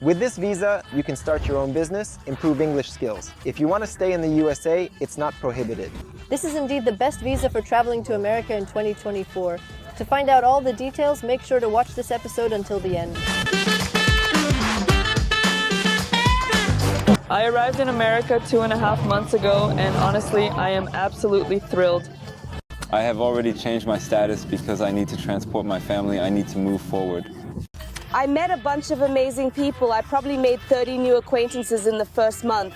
With this visa, you can start your own business, improve English skills. If you want to stay in the USA, it's not prohibited. This is indeed the best visa for traveling to America in 2024. To find out all the details, make sure to watch this episode until the end. I arrived in America 2.5 months ago, and honestly, I am absolutely thrilled. I have already changed my status because I need to transport my family. I need to move forward. I met a bunch of amazing people. I probably made 30 new acquaintances in the first month.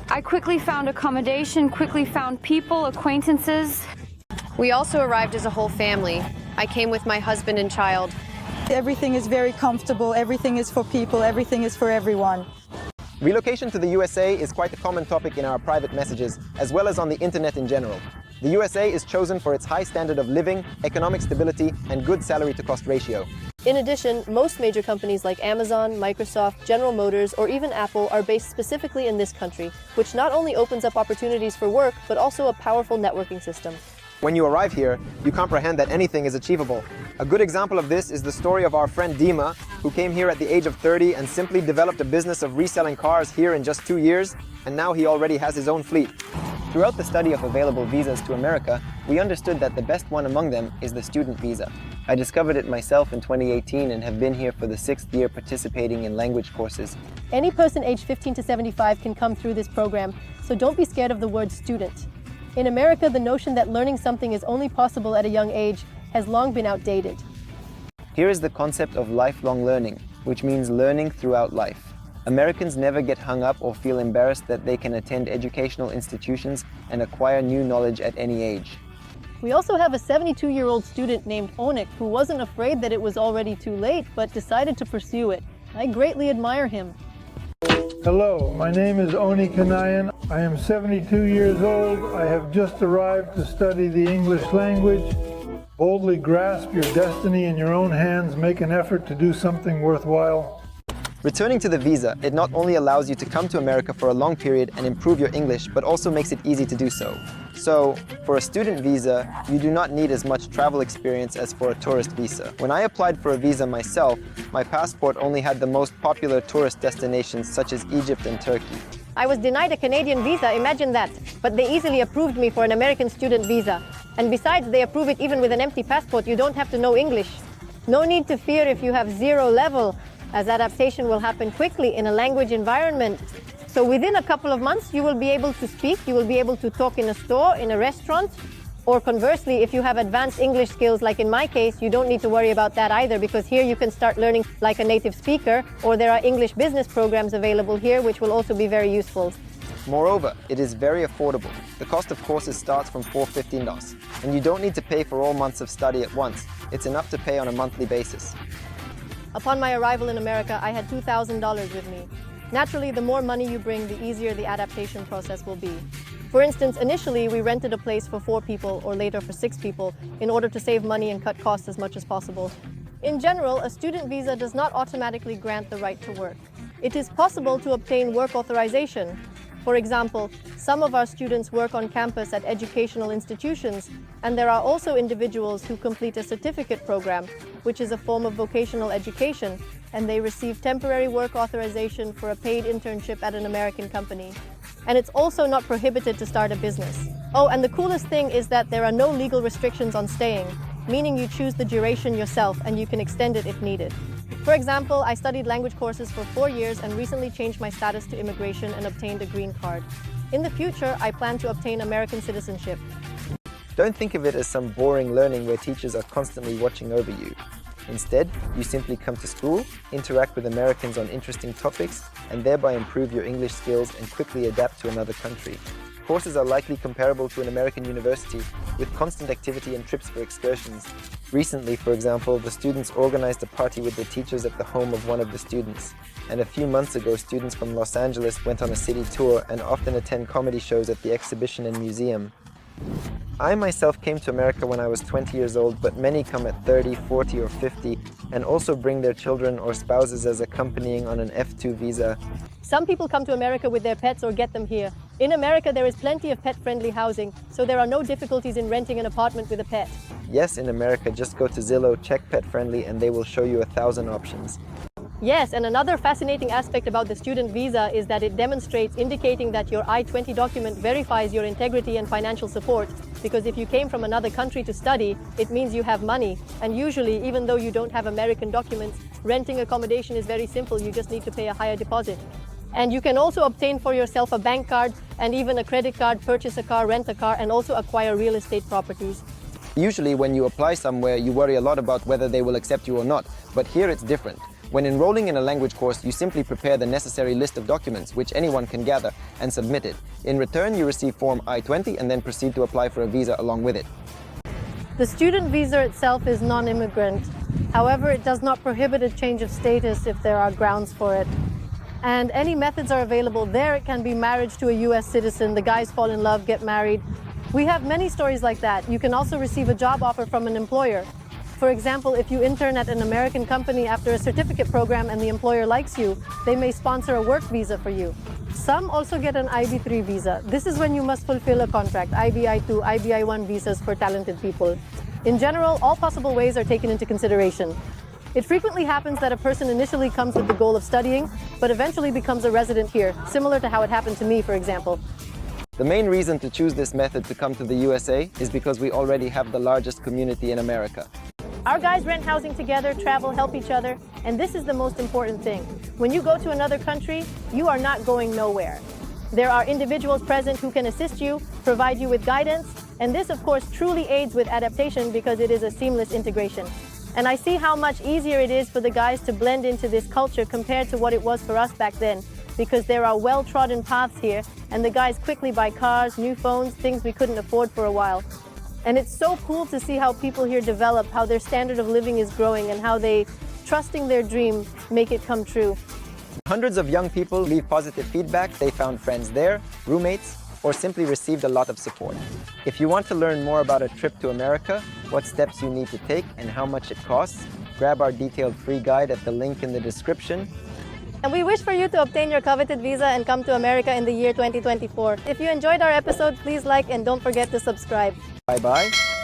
I quickly found accommodation, quickly found people, acquaintances. We also arrived as a whole family. I came with my husband and child. Everything is very comfortable, everything is for people, everything is for everyone. Relocation to the USA is quite a common topic in our private messages, as well as on the internet in general. The USA is chosen for its high standard of living, economic stability, and good salary-to-cost ratio. In addition, most major companies like Amazon, Microsoft, General Motors, or even Apple are based specifically in this country, which not only opens up opportunities for work, but also a powerful networking system. When you arrive here, you comprehend that anything is achievable. A good example of this is the story of our friend Dima, who came here at the age of 30 and simply developed a business of reselling cars here in just 2 years, and now he already has his own fleet. Throughout the study of available visas to America, we understood that the best one among them is the student visa. I discovered it myself in 2018 and have been here for the 6th year participating in language courses. Any person aged 15 to 75 can come through this program, so don't be scared of the word student. In America, the notion that learning something is only possible at a young age has long been outdated. Here is the concept of lifelong learning, which means learning throughout life. Americans never get hung up or feel embarrassed that they can attend educational institutions and acquire new knowledge at any age. We also have a 72-year-old student named Onik who wasn't afraid that it was already too late, but decided to pursue it. I greatly admire him. Hello, my name is Oni Kanayan. I am 72 years old. I have just arrived to study the English language. Boldly grasp your destiny in your own hands. Make an effort to do something worthwhile. Returning to the visa, it not only allows you to come to America for a long period and improve your English, but also makes it easy to do so. So, for a student visa, you do not need as much travel experience as for a tourist visa. When I applied for a visa myself, my passport only had the most popular tourist destinations such as Egypt and Turkey. I was denied a Canadian visa, imagine that. But they easily approved me for an American student visa. And besides, they approve it even with an empty passport. You don't have to know English. No need to fear if you have 0 level, as adaptation will happen quickly in a language environment. So within a couple of months, you will be able to speak, you will be able to talk in a store, in a restaurant, or conversely, if you have advanced English skills, like in my case, you don't need to worry about that either, because here you can start learning like a native speaker, or there are English business programs available here, which will also be very useful. Moreover, it is very affordable. The cost of courses starts from $415, and you don't need to pay for all months of study at once. It's enough to pay on a monthly basis. Upon my arrival in America, I had $2,000 with me. Naturally, the more money you bring, the easier the adaptation process will be. For instance, initially, we rented a place for 4 people, or later for 6 people, in order to save money and cut costs as much as possible. In general, a student visa does not automatically grant the right to work. It is possible to obtain work authorization. For example, some of our students work on campus at educational institutions, and there are also individuals who complete a certificate program, which is a form of vocational education, and they receive temporary work authorization for a paid internship at an American company. And it's also not prohibited to start a business. Oh, and the coolest thing is that there are no legal restrictions on staying, meaning you choose the duration yourself and you can extend it if needed. For example, I studied language courses for 4 years and recently changed my status to immigration and obtained a green card. In the future, I plan to obtain American citizenship. Don't think of it as some boring learning where teachers are constantly watching over you. Instead, you simply come to school, interact with Americans on interesting topics, and thereby improve your English skills and quickly adapt to another country. Courses are likely comparable to an American university, with constant activity and trips for excursions. Recently, for example, the students organized a party with the teachers at the home of one of the students. And a few months ago, students from Los Angeles went on a city tour and often attend comedy shows at the exhibition and museum. I myself came to America when I was 20 years old, but many come at 30, 40 or 50 and also bring their children or spouses as accompanying on an F2 visa. Some people come to America with their pets or get them here. In America, there is plenty of pet-friendly housing, so there are no difficulties in renting an apartment with a pet. Yes, in America, just go to Zillow, check pet friendly, and they will show you 1,000 options. Yes, and another fascinating aspect about the student visa is that it demonstrates indicating that your I-20 document verifies your integrity and financial support. Because if you came from another country to study, it means you have money. And usually, even though you don't have American documents, renting accommodation is very simple. You just need to pay a higher deposit. And you can also obtain for yourself a bank card and even a credit card, purchase a car, rent a car, and also acquire real estate properties. Usually when you apply somewhere, you worry a lot about whether they will accept you or not. But here it's different. When enrolling in a language course, you simply prepare the necessary list of documents, which anyone can gather, and submit it. In return, you receive Form I-20 and then proceed to apply for a visa along with it. The student visa itself is non-immigrant. However, it does not prohibit a change of status if there are grounds for it. And any methods are available. There it can be marriage to a US citizen, the guys fall in love, get married. We have many stories like that. You can also receive a job offer from an employer. For example, if you intern at an American company after a certificate program and the employer likes you, they may sponsor a work visa for you. Some also get an IB3 visa. This is when you must fulfill a contract, IBI2, IBI1 visas for talented people. In general, all possible ways are taken into consideration. It frequently happens that a person initially comes with the goal of studying, but eventually becomes a resident here, similar to how it happened to me, for example. The main reason to choose this method to come to the USA is because we already have the largest community in America. Our guys rent housing together, travel, help each other, and this is the most important thing. When you go to another country, you are not going nowhere. There are individuals present who can assist you, provide you with guidance, and this of course truly aids with adaptation because it is a seamless integration. And I see how much easier it is for the guys to blend into this culture compared to what it was for us back then, because there are well-trodden paths here, and the guys quickly buy cars, new phones, things we couldn't afford for a while. And it's so cool to see how people here develop, how their standard of living is growing, and how they, trusting their dream, make it come true. Hundreds of young people leave positive feedback. They found friends there, roommates, or simply received a lot of support. If you want to learn more about a trip to America, what steps you need to take, and how much it costs, grab our detailed free guide at the link in the description. And we wish for you to obtain your coveted visa and come to America in the year 2024. If you enjoyed our episode, please like and don't forget to subscribe. Bye-bye.